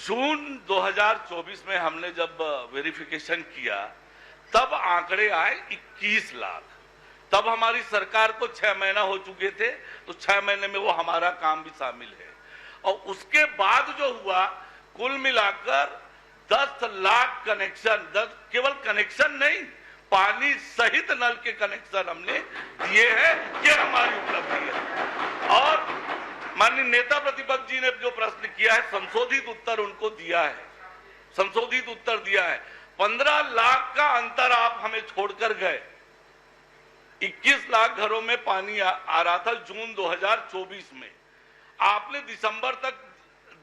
जून 2024 में हमने जब वेरिफिकेशन किया तब आंकड़े आए 21 लाख। तब हमारी सरकार को 6 महीना हो चुके थे, तो 6 महीने में वो हमारा काम भी शामिल है। और उसके बाद जो हुआ कुल मिलाकर 10 लाख कनेक्शन, केवल कनेक्शन नहीं, पानी सहित नल के कनेक्शन हमने दिए हैं। ये हमारी उपलब्धि है। और माननीय नेता प्रतिपक्ष जी ने जो प्रश्न किया है, संशोधित उत्तर उनको दिया है, संशोधित उत्तर दिया है। 15 लाख का अंतर आप हमें छोड़कर गए। 21 लाख घरों में पानी आ रहा था जून 2024 में। आपने दिसंबर तक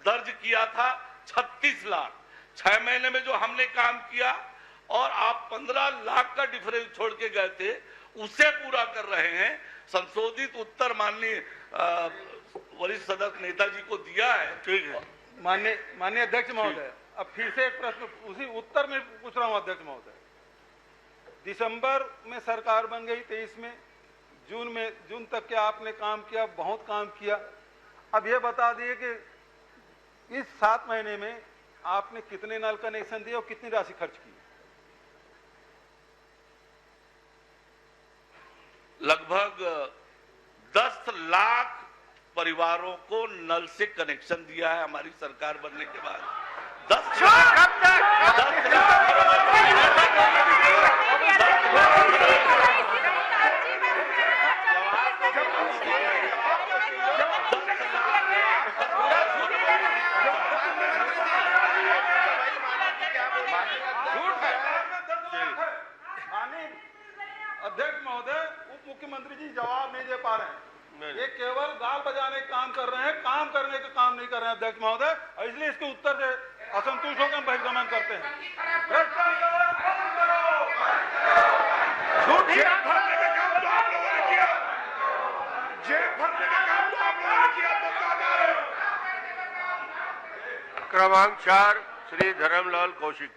दर्ज किया था 36 लाख। 6 महीने में जो हमने काम किया और आप 15 लाख का डिफरेंस छोड़ के गए थे, उसे पूरा कर रहे हैं। संशोधित उत्तर माननीय वरिष्ठ सदस्य नेताजी को दिया है। ठीक है माननीय अध्यक्ष महोदय, अब फिर से एक प्रश्न उसी उत्तर में पूछ रहा हूं अध्यक्ष महोदय। दिसंबर में सरकार बन गई 23 में, जून तक के आपने काम किया, बहुत काम किया। अब ये बता दिए कि इस 7 महीने में आपने कितने नल कनेक्शन दिए और कितनी राशि खर्च की? लगभग 10 लाख परिवारों को नल से कनेक्शन दिया है हमारी सरकार बनने के बाद। 10 अध्यक्ष महोदय, उप मुख्यमंत्री जी जवाब नहीं दे पा रहे हैं। ये केवल गाल बजाने का काम कर रहे हैं, काम करने का काम नहीं कर रहे हैं अध्यक्ष महोदय, इसलिए इसके उत्तर से असंतुष्ट होकर हम बहिर्गमन करते हैं। जेब भरने का काम तो आप लोगों ने किया, जेब भरने का काम तो आप लोगों ने किया। क्रमांक 4 श्री धर्मलाल कौशिक।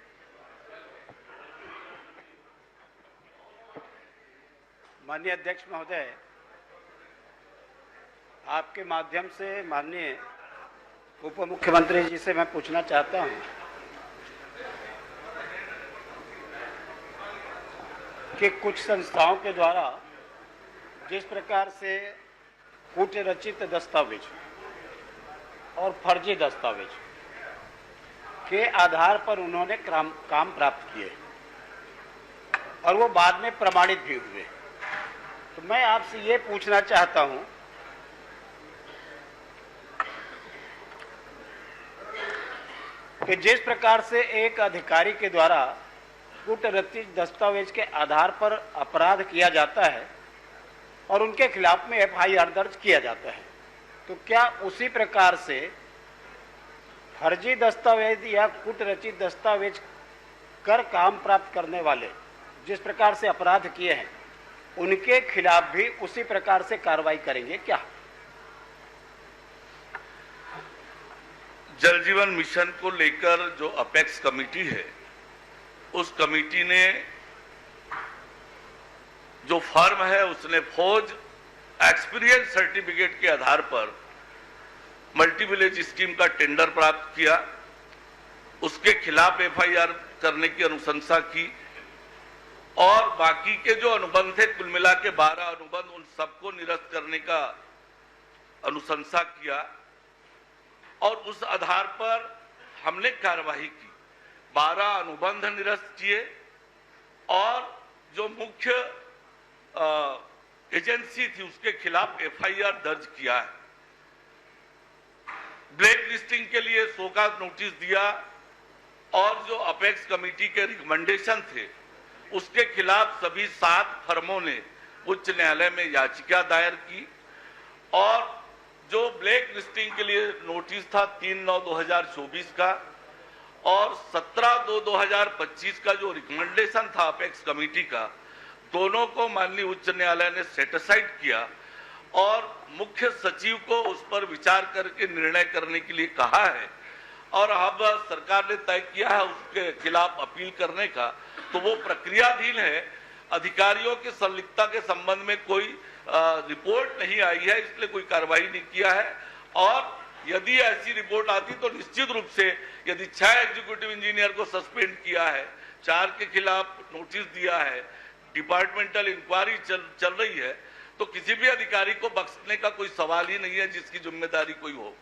माननीय अध्यक्ष महोदय, आपके माध्यम से माननीय उप मुख्यमंत्री जी से मैं पूछना चाहता हूं कि कुछ संस्थाओं के द्वारा जिस प्रकार से कूट रचित दस्तावेज और फर्जी दस्तावेज के आधार पर उन्होंने काम प्राप्त किए और वो बाद में प्रमाणित भी हुए, तो मैं आपसे ये पूछना चाहता हूं कि जिस प्रकार से एक अधिकारी के द्वारा कूटरचित दस्तावेज के आधार पर अपराध किया जाता है और उनके खिलाफ में एफआईआर दर्ज किया जाता है, तो क्या उसी प्रकार से फर्जी दस्तावेज या कूटरचित दस्तावेज कर काम प्राप्त करने वाले जिस प्रकार से अपराध किए हैं, उनके खिलाफ भी उसी प्रकार से कार्रवाई करेंगे क्या? जल जीवन मिशन को लेकर जो अपेक्स कमेटी है, उस कमेटी ने जो फर्म है उसने फौज एक्सपीरियंस सर्टिफिकेट के आधार पर मल्टी विलेज स्कीम का टेंडर प्राप्त किया, उसके खिलाफ एफआईआर करने की अनुशंसा की और बाकी के जो अनुबंध थे, कुल मिला के 12 अनुबंध, उन सबको निरस्त करने का अनुशंसा किया और उस आधार पर हमने कार्रवाई की। 12 अनुबंध निरस्त किए और जो मुख्य एजेंसी थी उसके खिलाफ एफआईआर दर्ज किया है। ब्लैक लिस्टिंग के लिए शोकॉज नोटिस दिया और जो अपेक्स कमेटी के रिकमेंडेशन थे उसके खिलाफ सभी 7 फर्मों ने उच्च न्यायालय में याचिका दायर की और जो ब्लैक लिस्टिंग के लिए नोटिस था 3/9/2024 का और 17/2/2025 का जो रिकमेंडेशन था अपेक्स कमेटी का, दोनों को माननीय उच्च न्यायालय ने सेटिसाइड किया और मुख्य सचिव को उस पर विचार करके निर्णय करने के लिए कहा है और अब सरकार ने तय किया है उसके खिलाफ अपील करने का, तो वो प्रक्रियाधीन है। अधिकारियों की संलिप्तता के संबंध में कोई रिपोर्ट नहीं आई है, इसलिए कोई कार्रवाई नहीं किया है और यदि ऐसी रिपोर्ट आती तो निश्चित रूप से यदि 6 एग्जीक्यूटिव इंजीनियर को सस्पेंड किया है, 4 के खिलाफ नोटिस दिया है, डिपार्टमेंटल इंक्वायरी चल रही है, तो किसी भी अधिकारी को बख्शने का कोई सवाल ही नहीं है जिसकी जिम्मेदारी कोई हो।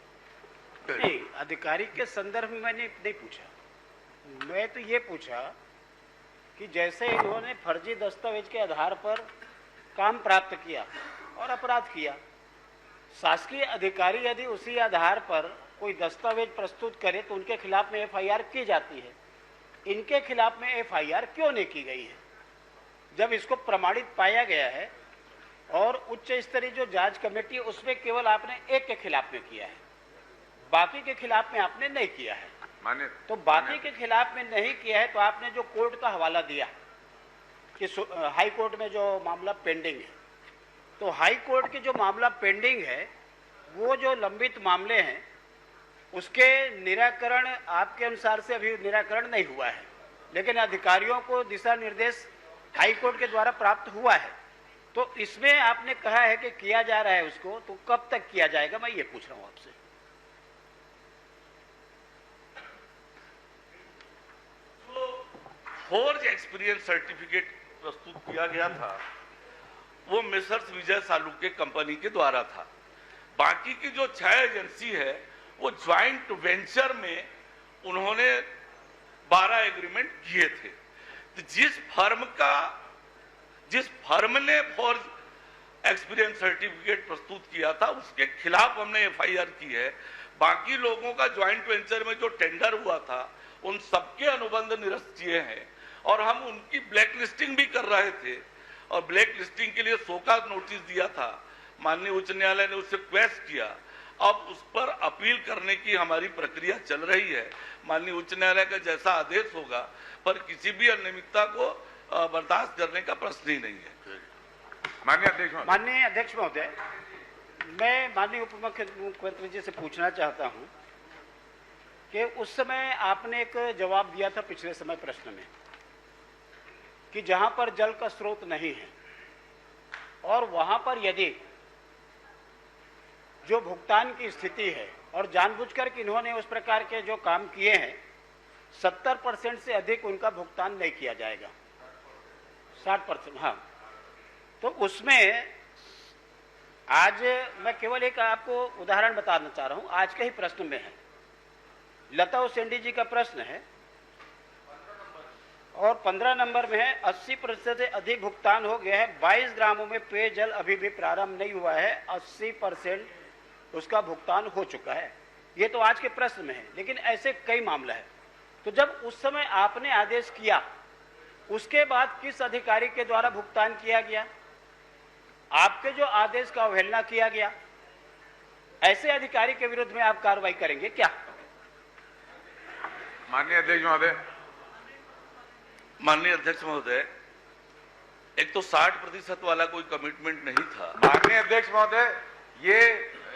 नहीं, अधिकारी के संदर्भ में मैंने नहीं पूछा। मैं तो ये पूछा कि जैसे इन्होंने फर्जी दस्तावेज के आधार पर काम प्राप्त किया और अपराध किया, शासकीय अधिकारी यदि उसी आधार पर कोई दस्तावेज प्रस्तुत करे तो उनके खिलाफ में एफआईआर की जाती है। इनके खिलाफ में एफआईआर क्यों नहीं की गई है? जब इसको प्रमाणित पाया गया है और उच्च स्तरीय जो जांच कमेटी उसमें केवल आपने एक के खिलाफ में किया है, बाकी के खिलाफ में आपने नहीं किया है। तो बाकी के खिलाफ में नहीं किया है तो आपने जो कोर्ट का हवाला दिया कि हाई कोर्ट में जो मामला पेंडिंग है, तो हाई कोर्ट के जो मामला पेंडिंग है वो जो लंबित मामले हैं उसके निराकरण आपके अनुसार से अभी निराकरण नहीं हुआ है, लेकिन अधिकारियों को दिशा निर्देश हाई कोर्ट के द्वारा प्राप्त हुआ है। तो इसमें आपने कहा है कि किया जा रहा है उसको, तो कब तक किया जाएगा, मैं ये पूछ रहा हूं आपसे। फोर्ज एक्सपीरियंस सर्टिफिकेट प्रस्तुत किया गया था वो मिसर्स विजय सालुके कंपनी के द्वारा था। बाकी की जो 6 एजेंसी है वो ज्वाइंट वेंचर में उन्होंने 12 एग्रीमेंट किए थे। तो जिस फर्म ने फोर्ज एक्सपीरियंस सर्टिफिकेट प्रस्तुत किया था उसके खिलाफ हमने एफआईआर की है। बाकी लोगों का ज्वाइंट वेंचर में जो टेंडर हुआ था उन सबके अनुबंध निरस्त किए हैं और हम उनकी ब्लैक लिस्टिंग भी कर रहे थे और ब्लैक लिस्टिंग के लिए शोकॉज नोटिस दिया था। माननीय उच्च न्यायालय ने उससे क्वेश्च किया, अब उस पर अपील करने की हमारी प्रक्रिया चल रही है। माननीय उच्च न्यायालय का जैसा आदेश होगा, पर किसी भी अनियमितता को बर्दाश्त करने का प्रश्न ही नहीं है। माननीय अध्यक्ष महोदय, मैं माननीय उप मुख्यमंत्री जी से पूछना चाहता हूं कि उस समय आपने एक जवाब दिया था पिछले समय प्रश्न में कि जहां पर जल का स्रोत नहीं है और वहां पर यदि जो भुगतान की स्थिति है और जानबूझकर कि इन्होंने उस प्रकार के जो काम किए हैं 70% से अधिक उनका भुगतान नहीं किया जाएगा, 60%। हाँ, तो उसमें आज मैं केवल एक आपको उदाहरण बताना चाह रहा हूं, आज के ही प्रश्न में है। लता उसेंडी जी का प्रश्न है और 15 नंबर में है 80% से अधिक भुगतान हो गया है, 22 ग्रामों में पेयजल अभी भी प्रारंभ नहीं हुआ है, 80% उसका भुगतान हो चुका है। ये तो आज के प्रश्न में है, लेकिन ऐसे कई मामला है। तो जब उस समय आपने आदेश किया उसके बाद किस अधिकारी के द्वारा भुगतान किया गया? आपके जो आदेश का अवहेलना किया गया, ऐसे अधिकारी के विरुद्ध में आप कार्रवाई करेंगे क्या? माननीय अध्यक्ष महोदय। माननीय अध्यक्ष महोदय, एक तो 60% वाला कोई कमिटमेंट नहीं था। माननीय अध्यक्ष महोदय, ये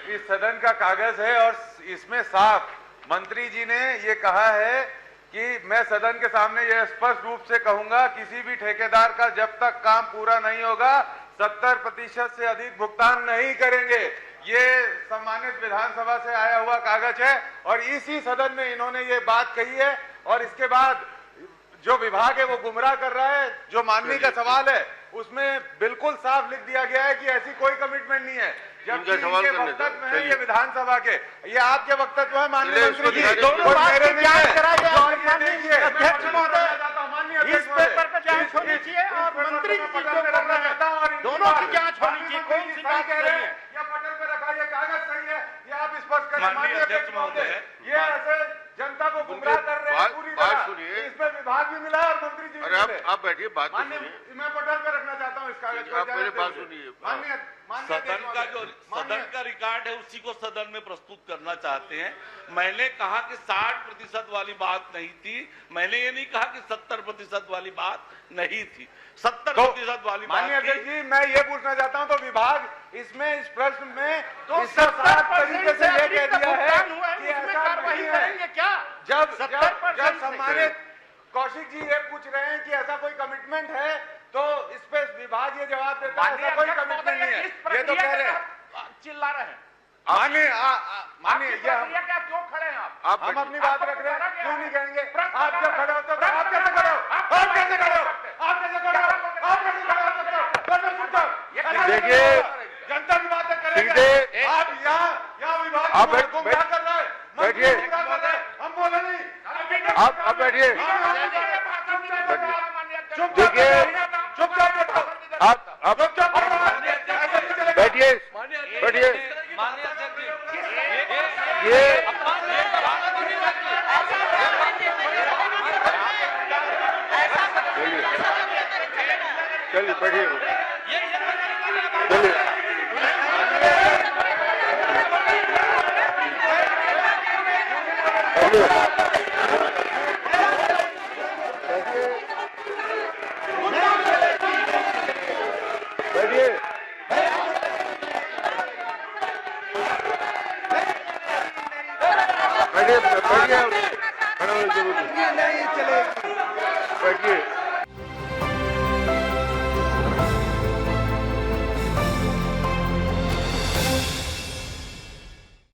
इस सदन का कागज है और इसमें साफ मंत्री जी ने ये कहा है कि मैं सदन के सामने ये स्पष्ट रूप से कहूंगा, किसी भी ठेकेदार का जब तक काम पूरा नहीं होगा 70% से अधिक भुगतान नहीं करेंगे। ये सम्मानित विधानसभा से आया हुआ कागज है और इसी सदन में इन्होंने ये बात कही है। और इसके बाद जो विभाग है वो गुमराह कर रहा है। जो माननीय का सवाल है उसमें बिल्कुल साफ लिख दिया गया है कि ऐसी कोई कमिटमेंट नहीं है। जबकि इनके वक्तव्य में है ये विधानसभा के, ये आपके वक्तव्य है माननीय मंत्री जी, दोनों बात की जांच कराई जाए। अध्यक्ष महोदय, इस पेपर पर जांच होनी चाहिए और मंत्री जी जो कर रहे हैं दोनों की जांच होनी चाहिए। कौन सी बात कह रहे हैं? या पटल पे रखा ये कागज सही है, ये आप स्पष्ट करें। माननीय अध्यक्ष महोदय, ये ऐसे जनता को गुमराह कर रहे हैं पूरी बात तरह। सुनिए। इसमें विभाग भी मिला और मंत्री जी भी अरे मिले। आप बैठिए, बात तो माननीय, सुनिए। मैं पटल पे रखना चाहता हूँ इस कागज को। आप मेरे बात सुनिए। माननीय सदन का जो सदन का रिकॉर्ड है उसी को सदन में प्रस्तुत करना चाहते हैं। मैंने कहा कि 60% वाली बात नहीं थी, मैंने ये नहीं कहा कि 70% वाली बात नहीं थी, 70% वाली बात माननीय थी। अध्यक्ष जी, मैं ये पूछना चाहता हूँ तो विभाग इसमें इस प्रश्न में तो इसका साफ तरीके से ये कह दिया है कि इसमें ऐसा कार्रवाई नहीं करेंगे है। क्या? जब 70% सम्मानित कौशिक जी ये पूछ रहे हैं कि ऐसा कोई कमिटमेंट है तो इस पे विभाग ये जवाब देता है ऐसा कोई कमिटमेंट नहीं है। ये तो कह रहे हैं, चिल्ला रहे हैं। मानिए मानिए ये क्या क्यों खड़े हैं आप? हम अपनी बात रख रहे हैं, क्यों नहीं कहेंगे? आप जब खड़े होते हो तो आप कैसे खड़े हो? आप कैसे खड़े हो? आप कैसे खड़े हो? आप कैसे खड़े हो सकते हो? बैठो चुपचाप। देखिए, जनता की बातें करेंगे। सीधे आप यहाँ विभाग आप को गुमराह कर रहे हैं, मंत्री बैठिए। गुमराह कर रहे हैं, हम बोले नहीं। आप बैठिए। चुपचाप देखिए, चुपचाप बैठो। आप चुपचाप बैठो। ऐसा नहीं चलेगा। बैठिए, बैठिए। ये चलिए बैठिए, चलिए। बैठिए। बैठिए, बैठिए। खड़े होने की जरूरत नहीं। बैठिए।